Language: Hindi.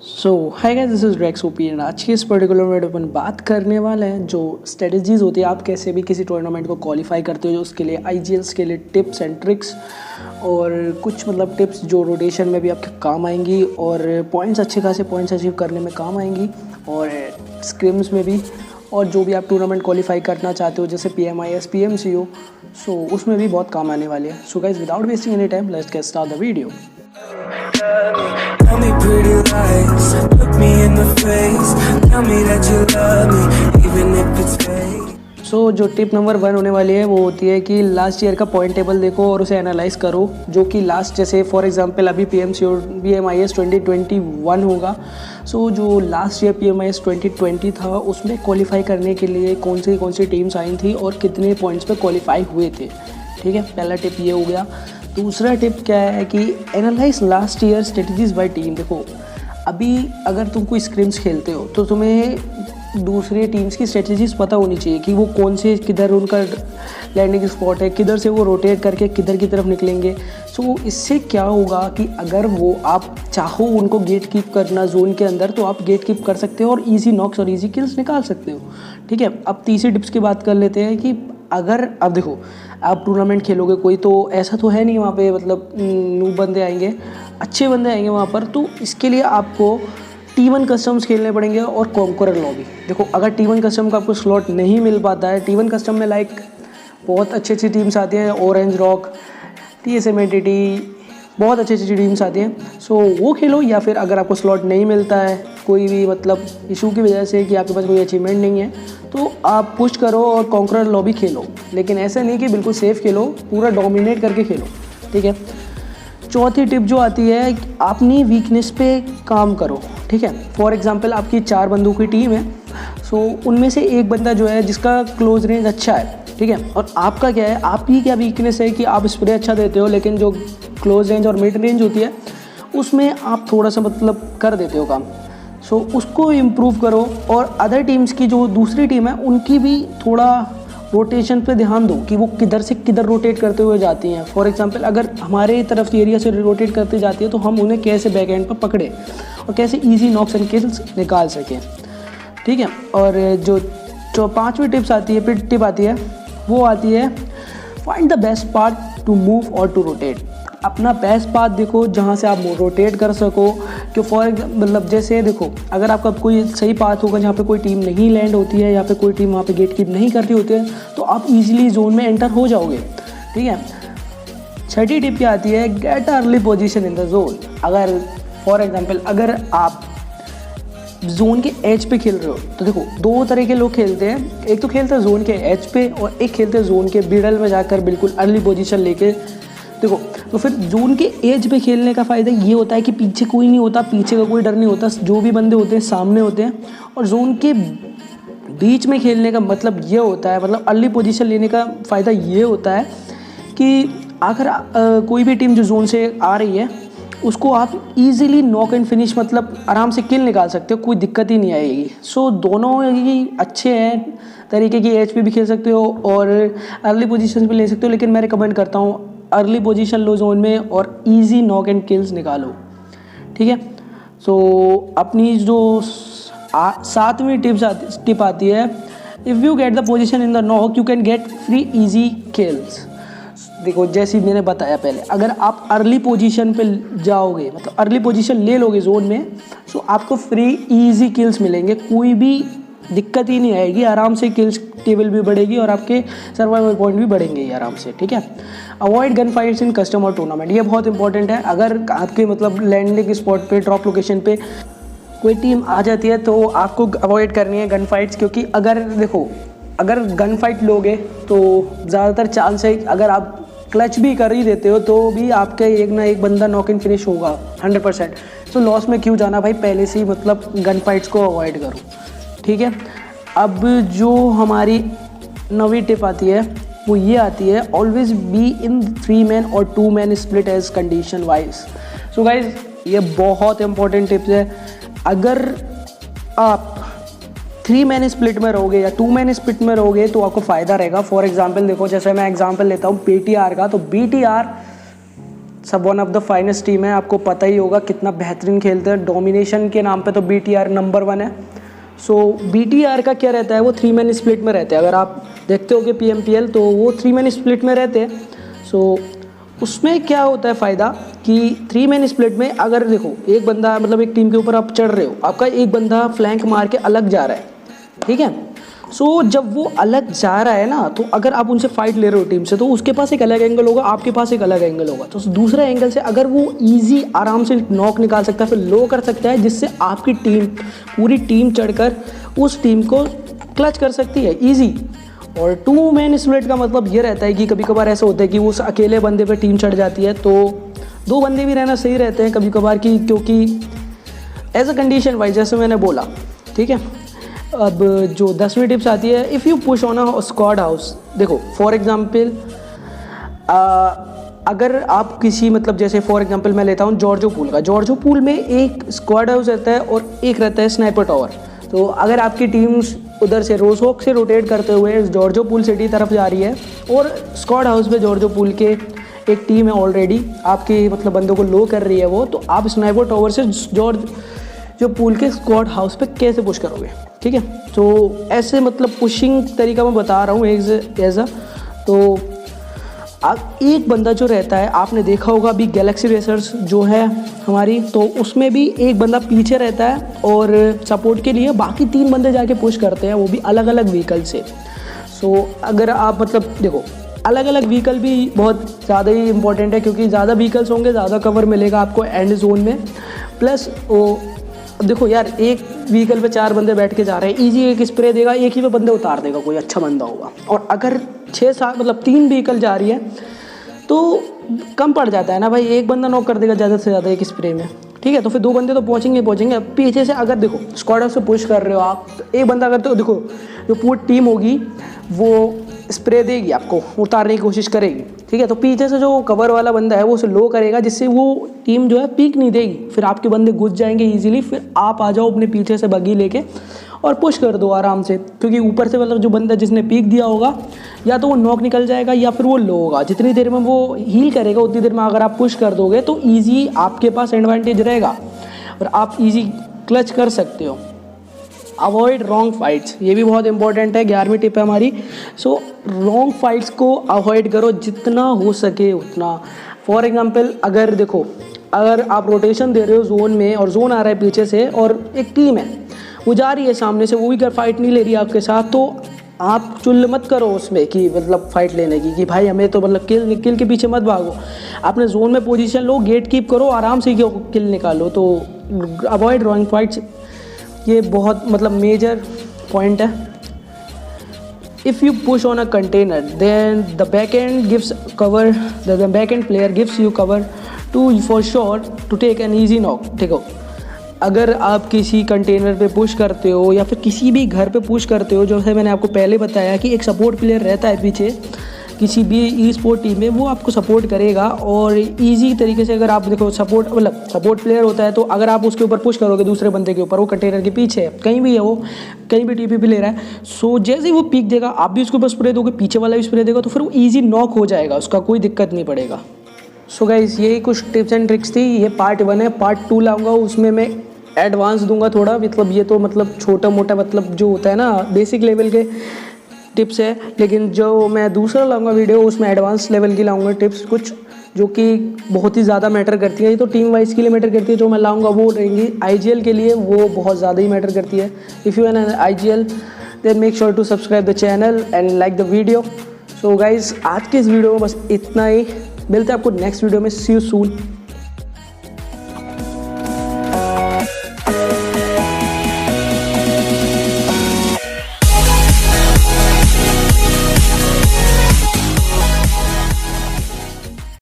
So hi guys, this is Rex OP and आज के इस पर्टिकुलर वीडियो अपन बात करने वाले हैं जो स्ट्रेटजीज होती है आप कैसे भी किसी टूर्नामेंट को क्वालिफाई करते हो, जो उसके लिए आईजीएल्स के लिए टिप्स एंड ट्रिक्स और कुछ मतलब टिप्स जो रोटेशन में भी आपके काम आएंगी और पॉइंट्स अच्छे खासे पॉइंट्स अचीव करने में काम आएंगी और स्क्रिम्स में भी, और जो भी आप टूर्नामेंट क्वालिफाई करना चाहते हो जैसे PMIS PMCO, सो उसमें भी बहुत काम आने वाले हैं। So guys, without wasting any time, let's get start the video. Tell me pretty lies, look me in the face, tell me that you love me, even if it's fake. सो जो टिप नंबर 1 होने वाली है वो होती है कि लास्ट ईयर का पॉइंट टेबल देखो और उसे एनालाइज करो, जो कि लास्ट जैसे फॉर एग्जांपल अभी PMIS 2021 होगा। सो जो लास्ट ईयर PMIS 2020 था उसमें क्वालिफाई करने के लिए कौन सी टीम्स आई थी और कितने पॉइंट्स पे क्वालिफाई हुए थे। ठीक है, पहला टिप ये हो गया। दूसरा टिप क्या है कि analyse last year strategies bye team. देखो, अभी अगर तुम कोई स्क्रिम्स खेलते हो तो तुम्हें दूसरी टीम्स की स्ट्रेटजीज पता होनी चाहिए कि वो कौन से किधर उनका लैंडिंग स्पॉट है, किधर से वो रोटेट करके किधर की तरफ निकलेंगे। सो इससे क्या होगा कि अगर वो आप चाहो उनको गेट कीप करना जोन के अंदर तो आप गेट कीप कर सकते हो और ईजी नॉक्स और ईजी किल्स निकाल सकते हो। ठीक है, अब तीसरी टिप्स की बात कर लेते हैं कि अगर अब देखो आप टूर्नामेंट खेलोगे कोई, तो ऐसा तो है नहीं वहाँ पे मतलब नूब बंदे आएंगे, अच्छे बंदे आएंगे वहाँ पर। तो इसके लिए आपको T1 कस्टम्स खेलने पड़ेंगे और कॉन्करर लॉबी। देखो, अगर T1 कस्टम का आपको स्लॉट नहीं मिल पाता है, T1 कस्टम में लाइक बहुत अच्छी टीम्स आती हैं, ऑरेंज रॉक, TSM एंटिटी, बहुत अच्छी टीम्स आती हैं। सो वो खेलो, या फिर अगर आपको स्लॉट नहीं मिलता है कोई भी मतलब इशू की वजह से कि आपके पास कोई अचीवमेंट नहीं है, तो आप पुश करो और कॉन्करर लॉबी खेलो, लेकिन ऐसा नहीं कि बिल्कुल सेफ खेलो, पूरा डोमिनेट करके खेलो। ठीक है, चौथी टिप जो आती है, अपनी वीकनेस पे काम करो। ठीक है, फॉर एग्जांपल आपकी 4 बंदों की टीम है, सो उनमें से एक बंदा जो है जिसका क्लोज रेंज अच्छा है, ठीक है, और आपका क्या है, आपकी क्या वीकनेस है कि आप स्प्रे अच्छा देते हो लेकिन जो क्लोज रेंज और मिड रेंज होती है उसमें आप थोड़ा सा मतलब कर देते हो काम। सो उसको इम्प्रूव करो और अदर टीम्स की जो दूसरी टीम है उनकी भी थोड़ा रोटेशन पे ध्यान दो कि वो किधर से किधर रोटेट करते हुए जाती हैं। फॉर एग्जांपल अगर हमारे तरफ एरिया से रोटेट करते जाती है तो हम उन्हें कैसे बैक एंड पर पकड़े और कैसे इजी नॉक्स एंड किल्स निकाल सकें। ठीक है, और जो पांचवी टिप आती है वो आती है find the best part two move और टू रोटेट। अपना बेस्ट पाथ देखो जहाँ से आप रोटेट कर सको। कि फॉर मतलब जैसे देखो, अगर आपका कोई सही पाथ होगा जहाँ पे कोई टीम नहीं लैंड होती है या फिर कोई टीम वहाँ पे गेट कीप नहीं करती होती है, तो आप इजीली जोन में एंटर हो जाओगे। ठीक है, छठी टिप क्या आती है, gate early position in the zone. अगर फॉर एग्जांपल अगर आप जोन के एज पे खेल रहे हो तो देखो, 2 तरह के लोग खेलते हैं, एक तो खेलते हैं जोन के एज पे और एक खेलते हैं जोन के मिडल में जाकर बिल्कुल अर्ली पोजीशन लेके। देखो, तो फिर जोन के एज पे खेलने का फ़ायदा ये होता है कि पीछे कोई नहीं होता, पीछे का कोई डर नहीं होता, जो भी बंदे होते हैं सामने होते हैं। और जोन के बीच में खेलने का मतलब ये होता है, मतलब अर्ली पोजीशन लेने का फ़ायदा ये होता है कि अगर कोई भी टीम जो जोन से आ रही है उसको आप इजीली नॉक एंड फिनिश मतलब आराम से किल निकाल सकते हो, कोई दिक्कत ही नहीं आएगी। सो दोनों ही अच्छे हैं तरीके की, एज पे भी खेल सकते हो और अर्ली पोजीशन पे ले सकते हो, लेकिन मैं रिकमेंड करता हूँ अर्ली पोजीशन लो जोन में और इजी नॉक एंड किल्स निकालो। ठीक है, सो अपनी जो 7वीं टिप आती है, if you get the position in the knock you can get free easy kills. देखो, जैसे मैंने बताया पहले, अगर आप अर्ली पोजीशन पे जाओगे मतलब अर्ली पोजीशन ले लोगे जोन में, सो आपको फ्री इजी किल्स मिलेंगे, कोई भी दिक्कत ही नहीं आएगी, आराम से किल्स टेबल भी बढ़ेगी और आपके सर्वाइवल पॉइंट भी बढ़ेंगे ही आराम से। ठीक है, अवॉइड गन फाइट्स इन कस्टम और टूर्नामेंट, ये बहुत इंपॉर्टेंट है। अगर आपके मतलब लैंडिंग स्पॉट पे, ड्रॉप लोकेशन पे कोई टीम आ जाती है तो आपको अवॉइड करनी है गन फाइट्स, क्योंकि अगर देखो, अगर गन फाइट लोगे तो ज़्यादातर चांस है अगर आप क्लच भी कर ही देते हो तो भी आपके एक ना एक बंदा नॉक इन फिनिश होगा 100%। सो लॉस में क्यों जाना भाई, पहले से ही मतलब गन फाइट्स को अवॉइड करो। ठीक है, अब जो हमारी 9वीं टिप आती है वो ये आती है, ऑलवेज बी इन 3 मैन और 2 man split as condition wise. So guys, ये बहुत इंपॉर्टेंट टिप्स है। अगर आप 3 मैन स्प्लिट में रहोगे या 2 मैन स्प्लिट में रहोगे तो आपको फ़ायदा रहेगा। फॉर एग्जांपल देखो, जैसे मैं एग्जांपल लेता हूँ BTR का, तो BTR सब one of the finest team है, आपको पता ही होगा कितना बेहतरीन खेलते हैं। डोमिनेशन के नाम पे तो BTR नंबर 1 है। सो BTR का क्या रहता है, वो 3 मैन स्प्लिट में रहते हैं। अगर आप देखते हो कि PMPL तो वो 3 मैन स्प्लिट में रहते हैं। सो उसमें क्या होता है फ़ायदा कि 3 मैन स्प्लिट में अगर देखो एक बंदा मतलब एक टीम के ऊपर आप चढ़ रहे हो, आपका एक बंदा फ्लैंक मार के अलग जा रहा है, ठीक है। सो जब वो अलग जा रहा है ना, तो अगर आप उनसे फाइट ले रहे हो टीम से, तो उसके पास एक अलग एंगल होगा, आपके पास एक अलग एंगल होगा। तो दूसरे एंगल से अगर वो ईजी आराम से नॉक निकाल सकता है, फिर लो कर सकता है, जिससे आपकी टीम पूरी टीम चढ़कर उस टीम को क्लच कर सकती है ईजी। और 2 मैन स्प्लिट का मतलब ये रहता है कि कभी कभार ऐसा होता है कि उस अकेले बंदे पे टीम चढ़ जाती है, तो 2 बंदे भी रहना सही रहते हैं कभी कभार की, क्योंकि एज अ कंडीशन वाइज जैसे मैंने बोला, ठीक है। अब जो 10वीं टिप्स आती है, if you push on a squad house. देखो फॉर एग्जांपल अगर आप किसी मतलब जैसे फॉर एग्जांपल मैं लेता हूँ जॉर्जो पूल का। जॉर्जो पूल में एक स्क्वाड हाउस रहता है और एक रहता है स्नाइपर टावर। तो अगर आपकी टीम उधर से रोजहॉक से रोटेट करते हुए जॉर्जो पूल सिटी तरफ जा रही है और स्क्वाड हाउस में जॉर्जो पूल के एक टीम है ऑलरेडी आपके मतलब बंदों को लो कर रही है वो, तो आप स्नाइपर टावर से जो पूल के स्क्वाड हाउस पे कैसे पुश करोगे, ठीक है। तो ऐसे मतलब पुशिंग तरीका मैं बता रहा हूँ ऐसा। तो एक बंदा जो रहता है, आपने देखा होगा अभी गैलेक्सी रेसर्स जो है हमारी, तो उसमें भी एक बंदा पीछे रहता है और सपोर्ट के लिए बाकी 3 बंदे जाके पुश करते हैं, वो भी अलग अलग व्हीकल से। सो अगर आप मतलब देखो अलग अलग व्हीकल भी बहुत ज़्यादा ही इंपॉर्टेंट है, क्योंकि ज़्यादा व्हीकल्स होंगे ज़्यादा कवर मिलेगा आपको एंड जोन में। प्लस वो देखो यार, एक व्हीकल पे 4 बंदे बैठ के जा रहे हैं, ईजी एक स्प्रे देगा, एक ही पे बंदे उतार देगा, कोई अच्छा बंदा होगा। और अगर 6-7 मतलब 3 व्हीकल जा रही है तो कम पड़ जाता है ना भाई, एक बंदा नॉक कर देगा ज़्यादा से ज़्यादा एक स्प्रे में, ठीक है। तो फिर 2 बंदे तो पहुँचेंगे। पीछे से अगर देखो स्क्वाड हाउस से पुश कर रहे हो आप, एक बंदा अगर तो देखो जो पूरी टीम होगी वो स्प्रे देगी, आपको उतारने की कोशिश करेगी, ठीक है। तो पीछे से जो कवर वाला बंदा है वो उसे लो करेगा, जिससे वो टीम जो है पीक नहीं देगी, फिर आपके बंदे घुस जाएंगे ईजिली। फिर आप आ जाओ अपने पीछे से बगी लेके और पुश कर दो आराम से, क्योंकि ऊपर से मतलब जो बंदा जिसने पीक दिया होगा या तो वो नॉक निकल जाएगा या फिर वो लो होगा। जितनी देर में वो हील करेगा उतनी देर में अगर आप पुश कर दोगे तो ईजी आपके पास एडवांटेज रहेगा और आप ईजी क्लच कर सकते हो। अवॉइड रॉन्ग फाइट्स, ये भी बहुत इंपॉर्टेंट है, 11वीं टिप है हमारी। सो रॉन्ग फाइट्स को अवॉइड करो जितना हो सके उतना। फॉर एग्जांपल अगर देखो अगर आप रोटेशन दे रहे हो जोन में और जोन आ रहा है पीछे से और एक टीम है वो जा रही है सामने से, वो भी कर फाइट नहीं ले रही है आपके साथ, तो आप चुल मत करो उसमें कि मतलब फाइट लेने की कि भाई हमें तो मतलब किल के पीछे मत भागो। अपने जोन में पोजीशन लो, गेट कीप करो, आराम से किल निकालो। तो अवॉइड रॉन्ग फाइट्स, ये बहुत मतलब मेजर पॉइंट है। If you push on a container then the back end gives cover, the back end player gives you cover to for sure to take an easy knock, ठीक हो। अगर आप किसी कंटेनर पे पुश करते हो या फिर किसी भी घर पे पुश करते हो, जो है मैंने आपको पहले बताया कि एक सपोर्ट प्लेयर रहता है पीछे किसी भी ई स्पोर्ट टीम में, वो आपको सपोर्ट करेगा और इजी तरीके से अगर आप देखो सपोर्ट प्लेयर होता है, तो अगर आप उसके ऊपर पुश करोगे दूसरे बंदे के ऊपर, वो कंटेनर के पीछे है, कहीं भी है वो, कहीं भी टीपी ले रहा है, सो जैसे ही वो पीक देगा आप भी उसके ऊपर स्प्रे दोगे, पीछे वाला भी स्प्रे देगा, तो फिर वो ईजी नॉक हो जाएगा, उसका कोई दिक्कत नहीं पड़ेगा। सो गाइस यही कुछ टिप्स एंड ट्रिक्स थी, ये पार्ट 1 है। पार्ट 2 लाऊंगा, उसमें मैं एडवांस दूंगा थोड़ा, मतलब ये तो मतलब छोटा मोटा मतलब जो होता है ना बेसिक लेवल के टिप्स है, लेकिन जो मैं दूसरा लाऊंगा वीडियो उसमें एडवांस लेवल की लाऊंगा टिप्स कुछ जो कि बहुत ही ज़्यादा मैटर करती है। ये तो टीम वाइज के लिए मैटर करती है, जो मैं लाऊंगा वो रहेंगी IGL के लिए, वो बहुत ज़्यादा ही मैटर करती है। If you an IGL then make sure to subscribe the channel and like the video. So guys आज के इस वीडियो में बस इतना ही, मिलते हैं आपको नेक्स्ट वीडियो में। सी यू सून।